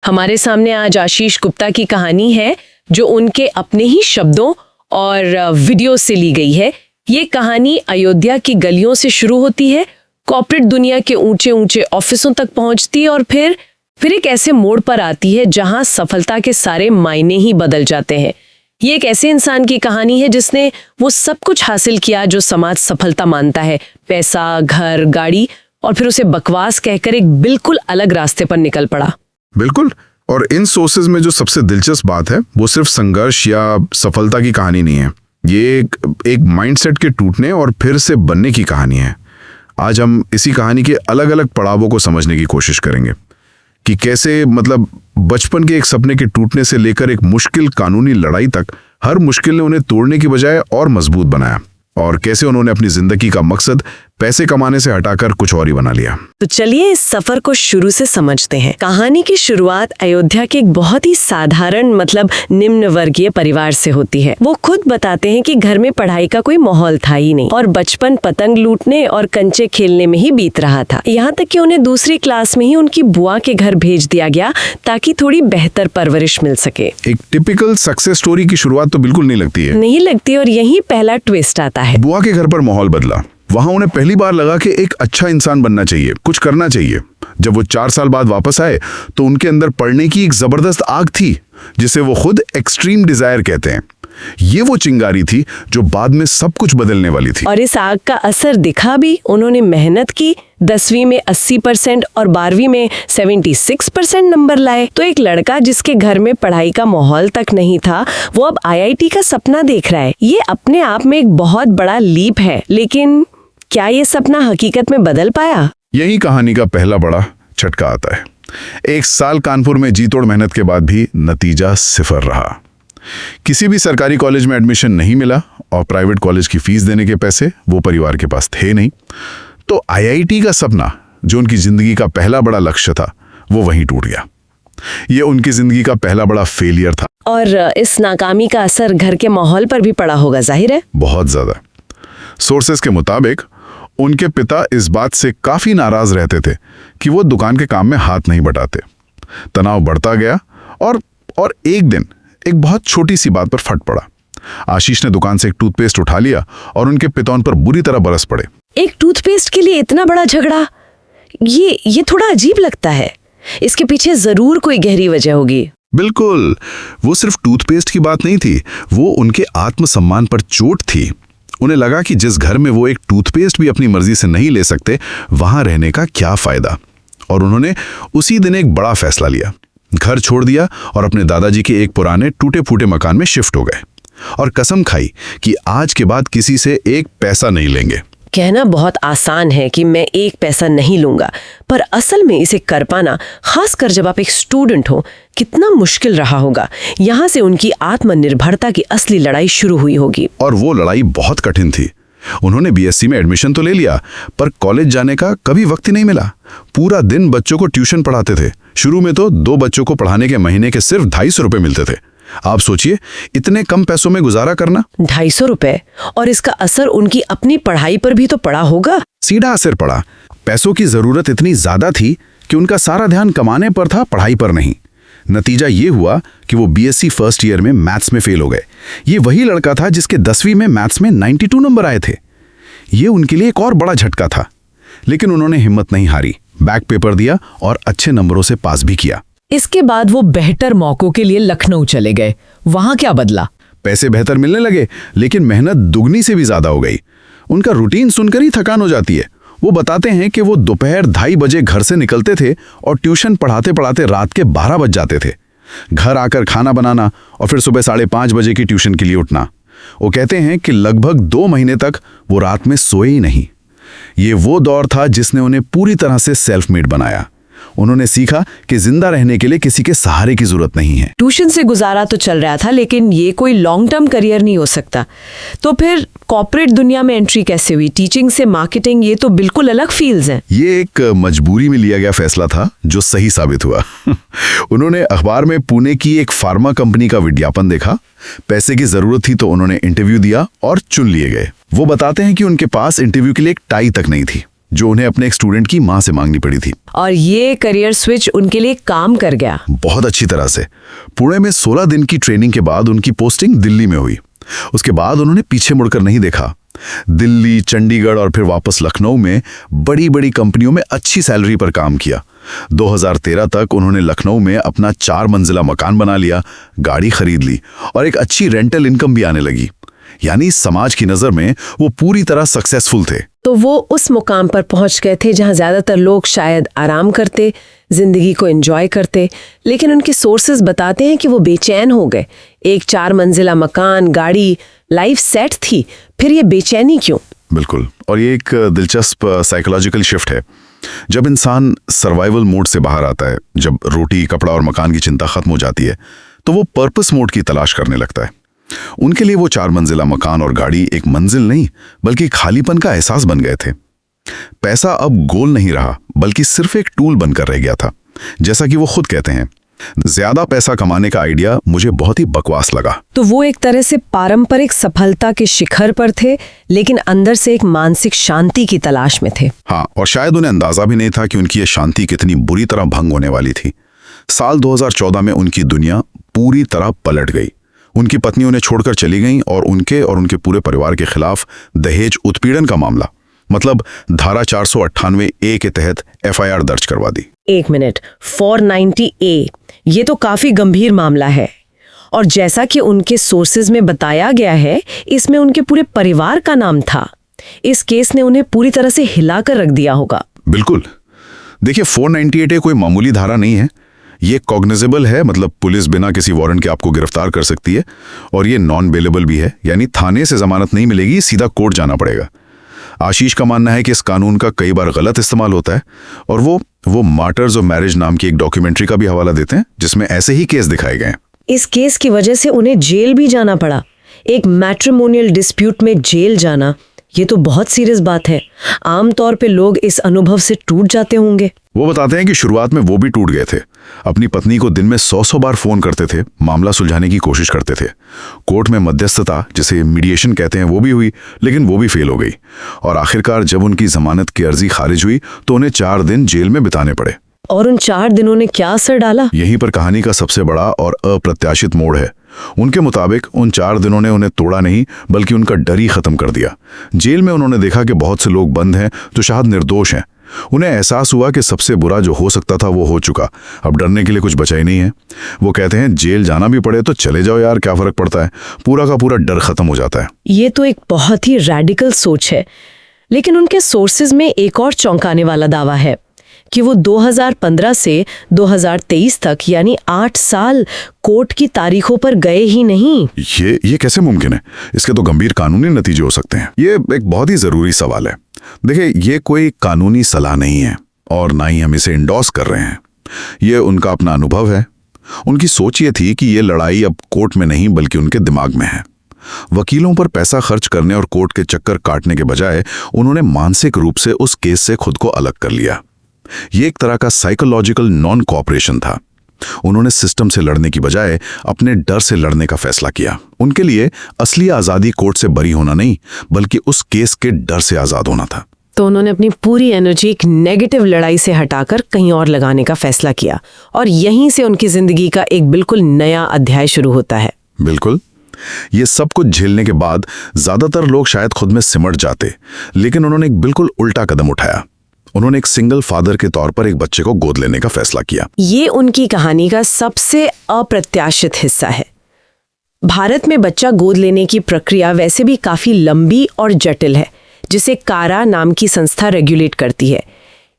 हमारे सामने आज आशीष गुप्ता की कहानी है जो उनके अपने ही शब्दों और वीडियो से ली गई है। ये कहानी अयोध्या की गलियों से शुरू होती है, कॉर्पोरेट दुनिया के ऊंचे ऊंचे ऑफिसों तक पहुंचती है और फिर एक ऐसे मोड़ पर आती है जहां सफलता के सारे मायने ही बदल जाते हैं। ये एक ऐसे इंसान की कहानी है जिसने वो सब कुछ हासिल किया जो समाज सफलता मानता है, पैसा, घर, गाड़ी, और फिर उसे बकवास कहकर एक बिल्कुल अलग रास्ते पर निकल पड़ा। बिल्कुल। और इन सोर्सेज में जो सबसे दिलचस्प बात है वो सिर्फ संघर्ष या सफलता की कहानी नहीं है, ये एक माइंडसेट के टूटने और फिर से बनने की कहानी है। आज हम इसी कहानी के अलग अलग पड़ावों को समझने की कोशिश करेंगे कि कैसे बचपन के एक सपने के टूटने से लेकर एक मुश्किल कानूनी लड़ाई तक हर मुश्किल ने उन्हें तोड़ने की बजाय और मजबूत बनाया, और कैसे उन्होंने अपनी जिंदगी का मकसद पैसे कमाने से हटाकर कुछ और ही बना लिया। तो चलिए इस सफर को शुरू से समझते हैं। कहानी की शुरुआत अयोध्या के एक बहुत ही साधारण निम्न वर्गीय परिवार से होती है। वो खुद बताते हैं कि घर में पढ़ाई का कोई माहौल था ही नहीं और बचपन पतंग लूटने और कंचे खेलने में ही बीत रहा था। यहाँ तक कि उन्हें दूसरी क्लास में ही उनकी बुआ के घर भेज दिया गया ताकि थोड़ी बेहतर परवरिश मिल सके। एक टिपिकल सक्सेस स्टोरी की शुरुआत तो बिल्कुल नहीं लगती और यही पहला ट्विस्ट आता है। बुआ के घर पर माहौल बदला। वहां उन्हें पहली बार लगा कि एक अच्छा इंसान बनना चाहिए, कुछ करना चाहिए। जब वो 4 साल बाद वापस आए तो उनके अंदर पढ़ने की एक जबरदस्त आग थी जिसे वो खुद एक्सट्रीम डिजायर कहते हैं। ये वो चिंगारी थी जो बाद में सब कुछ बदलने वाली थी। और इस आग का असर दिखा भी। उन्होंने मेहनत की, 10वीं में 80% और 12वीं में 76% नंबर लाए। तो एक लड़का जिसके घर में पढ़ाई का माहौल तक नहीं था, वो अब IIT का सपना देख रहा है। ये अपने आप में एक बहुत बड़ा लीप है, लेकिन क्या ये सपना हकीकत में बदल पाया? यही कहानी का पहला बड़ा झटका आता है। 1 साल कानपुर में जी तोड़ मेहनत के बाद भी नतीजा 0 रहा। किसी भी सरकारी कॉलेज में एडमिशन नहीं मिला और प्राइवेट कॉलेज की फीस देने के पैसे वो परिवार के पास थे नहीं। तो IIT का सपना, जो उनकी जिंदगी का पहला बड़ा लक्ष्य था, वो वहीं टूट गया। ये उनकी जिंदगी का पहला बड़ा फेलियर था। और इस नाकामी का असर घर के माहौल पर भी पड़ा होगा, जाहिर है। बहुत ज्यादा। सोर्सेस के मुताबिक उनके पिता इस बात से काफी नाराज रहते थे कि वो दुकान के काम में हाथ नहीं बटाते। तनाव बढ़ता गया और एक दिन एक बहुत छोटी सी बात पर फट पड़ा। आशीष ने दुकान से एक टूथपेस्ट उठा लिया और उनके पिता उन पर बुरी तरह बरस पड़े। एक टूथपेस्ट के लिए इतना बड़ा झगड़ा, ये थोड़ा अजीब लगता है। इसके पीछे जरूर कोई गहरी वजह होगी। बिल्कुल। वो सिर्फ टूथपेस्ट की बात नहीं थी, वो उनके आत्मसम्मान पर चोट थी। उन्हें लगा कि जिस घर में वो एक टूथपेस्ट भी अपनी मर्जी से नहीं ले सकते, वहां रहने का क्या फायदा। और उन्होंने उसी दिन एक बड़ा फैसला लिया। घर छोड़ दिया और अपने दादाजी के एक पुराने टूटे फूटे मकान में शिफ्ट हो गए और कसम खाई कि आज के बाद किसी से एक पैसा नहीं लेंगे। कहना बहुत आसान है कि मैं एक पैसा नहीं लूंगा, पर असल में इसे कर पाना, खासकर जब आप एक स्टूडेंट हो, कितना मुश्किल रहा होगा। यहाँ से उनकी आत्मनिर्भरता की असली लड़ाई शुरू हुई होगी। और वो लड़ाई बहुत कठिन थी। उन्होंने BSc में एडमिशन तो ले लिया, पर कॉलेज जाने का कभी वक्त ही नहीं मिला। पूरा दिन बच्चों को ट्यूशन पढ़ाते थे। शुरू में तो 2 बच्चों को पढ़ाने के महीने के सिर्फ 250 रुपए मिलते थे। आप सोचिए, इतने कम पैसों में गुजारा करना। 250 रुपए, और इसका असर उनकी अपनी पढ़ाई पर भी तो पड़ा होगा। सीधा असर पड़ा। पैसों की जरूरत इतनी ज्यादा थी कि उनका सारा ध्यान कमाने पर था, पढ़ाई पर नहीं। नतीजा ये हुआ कि वो BSc फर्स्ट ईयर में मैथ्स में फेल हो गए। ये वही लड़का था जिसके 10वीं में मैथ्स में 92 नंबर आए थे। ये उनके लिए एक और बड़ा झटका था, लेकिन उन्होंने हिम्मत नहीं हारी, बैक पेपर दिया और अच्छे नंबरों से पास भी किया। इसके बाद वो बेहतर मौकों के लिए लखनऊ चले गए। वहां क्या बदला? पैसे बेहतर मिलने लगे, लेकिन मेहनत दुगनी से भी ज्यादा हो गई। उनका रूटीन सुनकर ही थकान हो जाती है। वो बताते हैं कि वो दोपहर 2:30 बजे घर से निकलते थे और ट्यूशन पढ़ाते पढ़ाते रात के 12 बज जाते थे। घर आकर खाना बनाना और फिर सुबह 5:30 बजे की ट्यूशन के लिए उठना। वो कहते हैं कि लगभग 2 महीने तक वो रात में सोए ही नहीं। ये वो दौर था जिसने उन्हें पूरी तरह से सेल्फ मेड बनाया। उन्होंने सीखा कि जिंदा रहने के लिए किसी के सहारे की जरूरत नहीं है। ट्यूशन से गुजारा तो चल रहा था, लेकिन ये कोई लॉन्ग टर्म करियर नहीं हो सकता। तो फिर कॉर्पोरेट दुनिया में एंट्री कैसे हुई? टीचिंग से मार्केटिंग, ये तो बिल्कुल अलग फील्ड्स हैं। ये एक मजबूरी में लिया गया फैसला था जो सही साबित हुआ। उन्होंने अखबार में पुणे की एक फार्मा कंपनी का विज्ञापन देखा। पैसे की जरूरत थी तो उन्होंने इंटरव्यू दिया और चुन लिए गए। वो बताते हैं कि उनके पास इंटरव्यू के लिए एक टाई तक नहीं थी। जो उन्हें अपने एक स्टूडेंट की मां से मांगनी पड़ी थी। और ये करियर स्विच उनके लिए काम कर गया। बहुत अच्छी तरह से। पुणे में 16 दिन की ट्रेनिंग के बाद उनकी पोस्टिंग दिल्ली में हुई। उसके बाद उन्होंने पीछे मुड़कर नहीं देखा। दिल्ली, चंडीगढ़ और फिर वापस लखनऊ में बड़ी बड़ी कंपनियों में अच्छी सैलरी पर काम किया। 2013 तक उन्होंने लखनऊ में अपना 4 मंजिला मकान बना लिया, गाड़ी खरीद ली और एक अच्छी रेंटल इनकम भी आने लगी। यानी समाज की नजर में वो पूरी तरह सक्सेसफुल थे। तो वो उस मुकाम पर पहुंच गए थे जहां ज्यादातर लोग शायद आराम करते, जिंदगी को एंजॉय करते, लेकिन उनके सोर्सेज बताते हैं कि वो बेचैन हो गए। एक 4 मंजिला मकान, गाड़ी, लाइफ सेट थी, फिर ये बेचैनी क्यों? बिल्कुल, और ये एक दिलचस्प साइकोलॉजिकल शिफ्ट है। जब इंसान सर्वाइवल मोड से बाहर आता है, जब रोटी, कपड़ा और मकान की चिंता खत्म हो जाती है, तो वो पर्पस मोड की तलाश करने लगता है। उनके लिए वो 4 मंजिला मकान और गाड़ी एक मंजिल नहीं, बल्कि खालीपन का एहसास बन गए थे। पैसा अब गोल नहीं रहा, बल्कि सिर्फ एक टूल बनकर रह गया था। जैसा कि वो खुद कहते हैं, ज्यादा पैसा कमाने का आइडिया मुझे बहुत ही बकवास लगा। तो वो एक तरह से पारंपरिक सफलता के शिखर पर थे, लेकिन अंदर से एक मानसिक शांति की तलाश में थे। हाँ, और शायद उन्हें अंदाजा भी नहीं था कि उनकी ये शांति कितनी बुरी तरह भंग होने वाली थी। साल 2014 में उनकी दुनिया पूरी तरह पलट गई। उनकी पत्नी उन्हें छोड़कर चली गई और उनके पूरे परिवार के खिलाफ दहेज उत्पीड़न का मामला, मतलब धारा 498A के तहत FIR दर्ज करवा दी। 1 मिनट, 490A, ये तो काफी गंभीर मामला है। और जैसा कि उनके सोर्सेज में बताया गया है, इसमें उनके पूरे परिवार का नाम था। इस केस ने उन्हें पूरी तरह से हिलाकर रख दिया होगा। बिल्कुल। देखिए, 498A कोई मामूली धारा नहीं है। ये कॉग्निजेबल है, मतलब पुलिस बिना किसी वारंट के आपको गिरफ्तार कर सकती है, और ये नॉन बेलेबल भी है, यानी थाने से जमानत नहीं मिलेगी, सीधा कोर्ट जाना पड़ेगा। आशीष का मानना है कि इस कानून का कई बार गलत इस्तेमाल होता है, और वो मार्टर्स ऑफ मैरिज नाम की एक डॉक्यूमेंट्री का भी हवाला देते हैं, जिसमें ऐसे ही केस दिखाए गए हैं। इस केस की वजह से उन्हें जेल भी जाना पड़ा। एक मैट्रिमोनियल डिस्प्यूट में जेल जाना, ये तो बहुत सीरियस बात है। आमतौर पे लोग इस अनुभव से टूट जाते होंगे। वो बताते हैं कि शुरुआत में वो भी टूट गए थे। अपनी पत्नी को दिन में 100 बार फोन करते थे, मामला सुलझाने की कोशिश करते थे। कोर्ट में मध्यस्थता, जिसे मीडिएशन कहते हैं, वो भी हुई, लेकिन वो भी फेल हो गई। और आखिरकार जब उनकी जमानत की अर्जी खारिज हुई तो उन्हें 4 दिन जेल में बिताने पड़े। और उन 4 दिनों ने क्या असर डाला? यहीं पर कहानी का सबसे बड़ा और अप्रत्याशित मोड़ है। उनके मुताबिक उन 4 दिनों ने उन्हें तोड़ा नहीं, बल्कि उनका डर ही खत्म कर दिया। जेल में उन्होंने देखा कि बहुत से लोग बंद हैं जो शायद निर्दोष हैं। उन्हें एहसास हुआ कि सबसे बुरा जो हो सकता था वो हो चुका, अब डरने के लिए कुछ बचा ही नहीं है। वो कहते हैं, जेल जाना भी पड़े तो चले जाओ यार, क्या फर्क पड़ता है, पूरा का पूरा डर खत्म हो जाता है। ये तो एक बहुत ही रैडिकल सोच है। लेकिन उनके सोर्सेज में एक और चौंकाने वाला दावा है कि वो 2015 से 2023 तक, यानी 8 साल कोर्ट की तारीखों पर गए ही नहीं। ये कैसे मुमकिन है? इसके तो गंभीर कानूनी नतीजे हो सकते हैं। ये एक बहुत ही जरूरी सवाल है। देखिए, ये कोई कानूनी सलाह नहीं है और ना ही हम इसे इंडोर्स कर रहे हैं। ये उनका अपना अनुभव है। उनकी सोच ये थी कि ये लड़ाई अब कोर्ट में नहीं, बल्कि उनके दिमाग में है। वकीलों पर पैसा खर्च करने और कोर्ट के चक्कर काटने के बजाय उन्होंने मानसिक रूप से उस केस से खुद को अलग कर लिया। ये एक तरह का साइकोलॉजिकल नॉन कोऑपरेशन था। उन्होंने सिस्टम से लड़ने की बजाय अपने डर से लड़ने का फैसला किया। उनके लिए असली आज़ादी कोर्ट से बरी होना नहीं, बल्कि उस केस के डर से आज़ाद होना था। तो उन्होंने अपनी पूरी एनर्जी एक नेगेटिव लड़ाई से हटाकर कहीं और लगाने का फैसला किया, और यहीं से उनकी जिंदगी का एक बिल्कुल नया अध्याय शुरू होता है। बिल्कुल। ये सब कुछ झेलने के बाद ज्यादातर लोग शायद खुद में सिमट जाते, लेकिन उन्होंने एक बिल्कुल उल्टा कदम उठाया। उन्होंने एक सिंगल फादर के तौर पर एक बच्चे को गोद लेने का फैसला किया। ये उनकी कहानी का सबसे अप्रत्याशित हिस्सा है। भारत में बच्चा गोद लेने की प्रक्रिया वैसे भी काफी लंबी और जटिल है, जिसे कारा नाम की संस्था रेगुलेट करती है।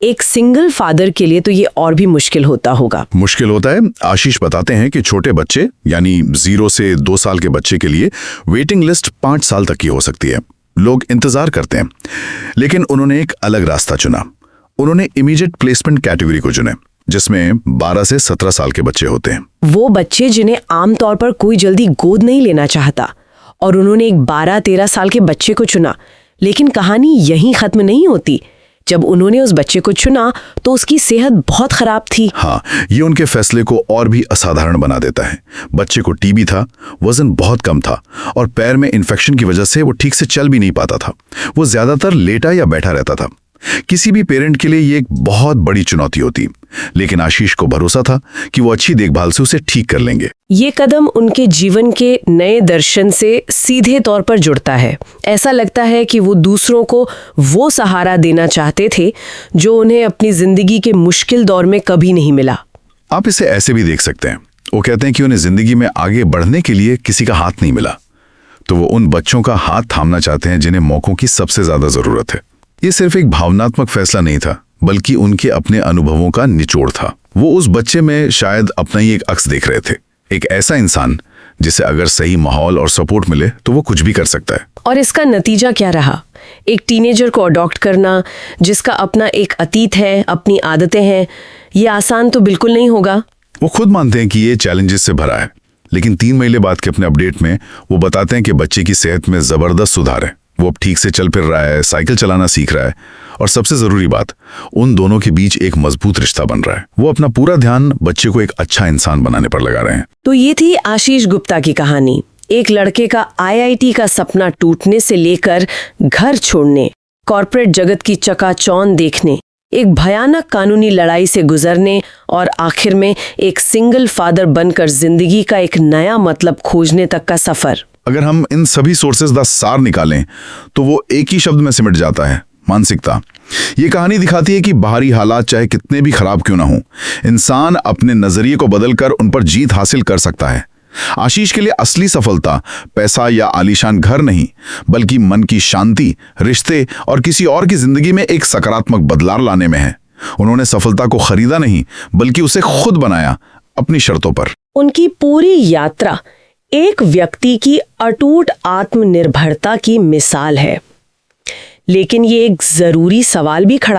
एक सिंगल फादर के लिए तो ये और भी मुश्किल होता होगा। मुश्किल होता है। आशीष बताते हैं कि छोटे बच्चे, यानी 0 से 2 साल के बच्चे के लिए वेटिंग लिस्ट 5 साल तक की हो सकती है। लोग इंतजार करते हैं, लेकिन उन्होंने एक अलग रास्ता चुना। उन्होंने इमीडिएट प्लेसमेंट कैटेगरी को चुने, जिसमें 12 से 17 साल के बच्चे होते हैं। वो बच्चे जिन्हें आमतौर पर कोई जल्दी गोद नहीं लेना चाहता, और उन्होंने एक 12-13 साल के बच्चे को चुना। लेकिन कहानी यहीं खत्म नहीं होती। जब उन्होंने उस बच्चे को चुना तो उसकी सेहत बहुत खराब थी। हाँ, ये उनके फैसले को और भी असाधारण बना देता है। बच्चे को टीबी था, वजन बहुत कम था, और पैर में इन्फेक्शन की वजह से वो ठीक से चल भी नहीं पाता था। वो ज्यादातर लेटा या बैठा रहता था। किसी भी पेरेंट के लिए ये एक बहुत बड़ी चुनौती होती, लेकिन आशीष को भरोसा था कि वो अच्छी देखभाल से उसे ठीक कर लेंगे। ये कदम उनके जीवन के नए दर्शन से सीधे तौर पर जुड़ता है। ऐसा लगता है कि वो दूसरों को वो सहारा देना चाहते थे जो उन्हें अपनी जिंदगी के मुश्किल दौर में कभी नहीं मिला। आप इसे ऐसे भी देख सकते हैं, वो कहते हैं कि उन्हें जिंदगी में आगे बढ़ने के लिए किसी का हाथ नहीं मिला, तो वो उन बच्चों का हाथ थामना चाहते हैं जिन्हें मौकों की सबसे ज्यादा जरूरत है। ये सिर्फ एक भावनात्मक फैसला नहीं था, बल्कि उनके अपने अनुभवों का निचोड़ था। वो उस बच्चे में शायद अपना ही एक अक्स देख रहे थे, एक ऐसा इंसान जिसे अगर सही माहौल और सपोर्ट मिले तो वो कुछ भी कर सकता है। और इसका नतीजा क्या रहा? एक टीनेजर को अडॉप्ट करना जिसका अपना एक अतीत है, अपनी आदतें हैं, ये आसान तो बिल्कुल नहीं होगा। वो खुद मानते हैं कि ये चैलेंजेस से भरा है, लेकिन 3 महीने बाद के अपने अपडेट में वो बताते हैं कि बच्चे की सेहत में जबरदस्त सुधार है। वो अब ठीक से चल फिर रहा है, साइकिल चलाना सीख रहा है, और सबसे जरूरी बात, उन दोनों के बीच एक मजबूत रिश्ता बन रहा है। वो अपना पूरा ध्यान बच्चे को एक अच्छा इंसान बनाने पर लगा रहे हैं। तो ये थी आशीष गुप्ता की कहानी। एक लड़के का IIT का सपना टूटने से लेकर घर छोड़ने, कॉर्पोरेट जगत की चकाचौंध देखने, एक भयानक कानूनी लड़ाई से गुजरने और आखिर में एक सिंगल फादर बनकर जिंदगी का एक नया मतलब खोजने तक का सफर। अगर हम इन सभी सोर्सेज का सार निकालें तो वो एक ही शब्द में सिमट जाता है, मानसिकता। ये कहानी दिखाती है कि बाहरी हालात चाहे कितने भी खराब क्यों ना हो, इंसान अपने नजरिए को बदलकर उन पर जीत हासिल कर सकता है। आशीष के लिए असली सफलता पैसा या आलीशान घर नहीं, बल्कि मन की शांति, रिश्ते और किसी और की जिंदगी में एक सकारात्मक बदलाव लाने में है। उन्होंने सफलता को खरीदा नहीं, बल्कि उसे खुद बनाया, अपनी शर्तों पर। उनकी पूरी यात्रा एक व्यक्ति की अटूट आत्मनिर्भरता की मिसाल है। लेकिन ये एक जरूरी सवाल भी खड़ा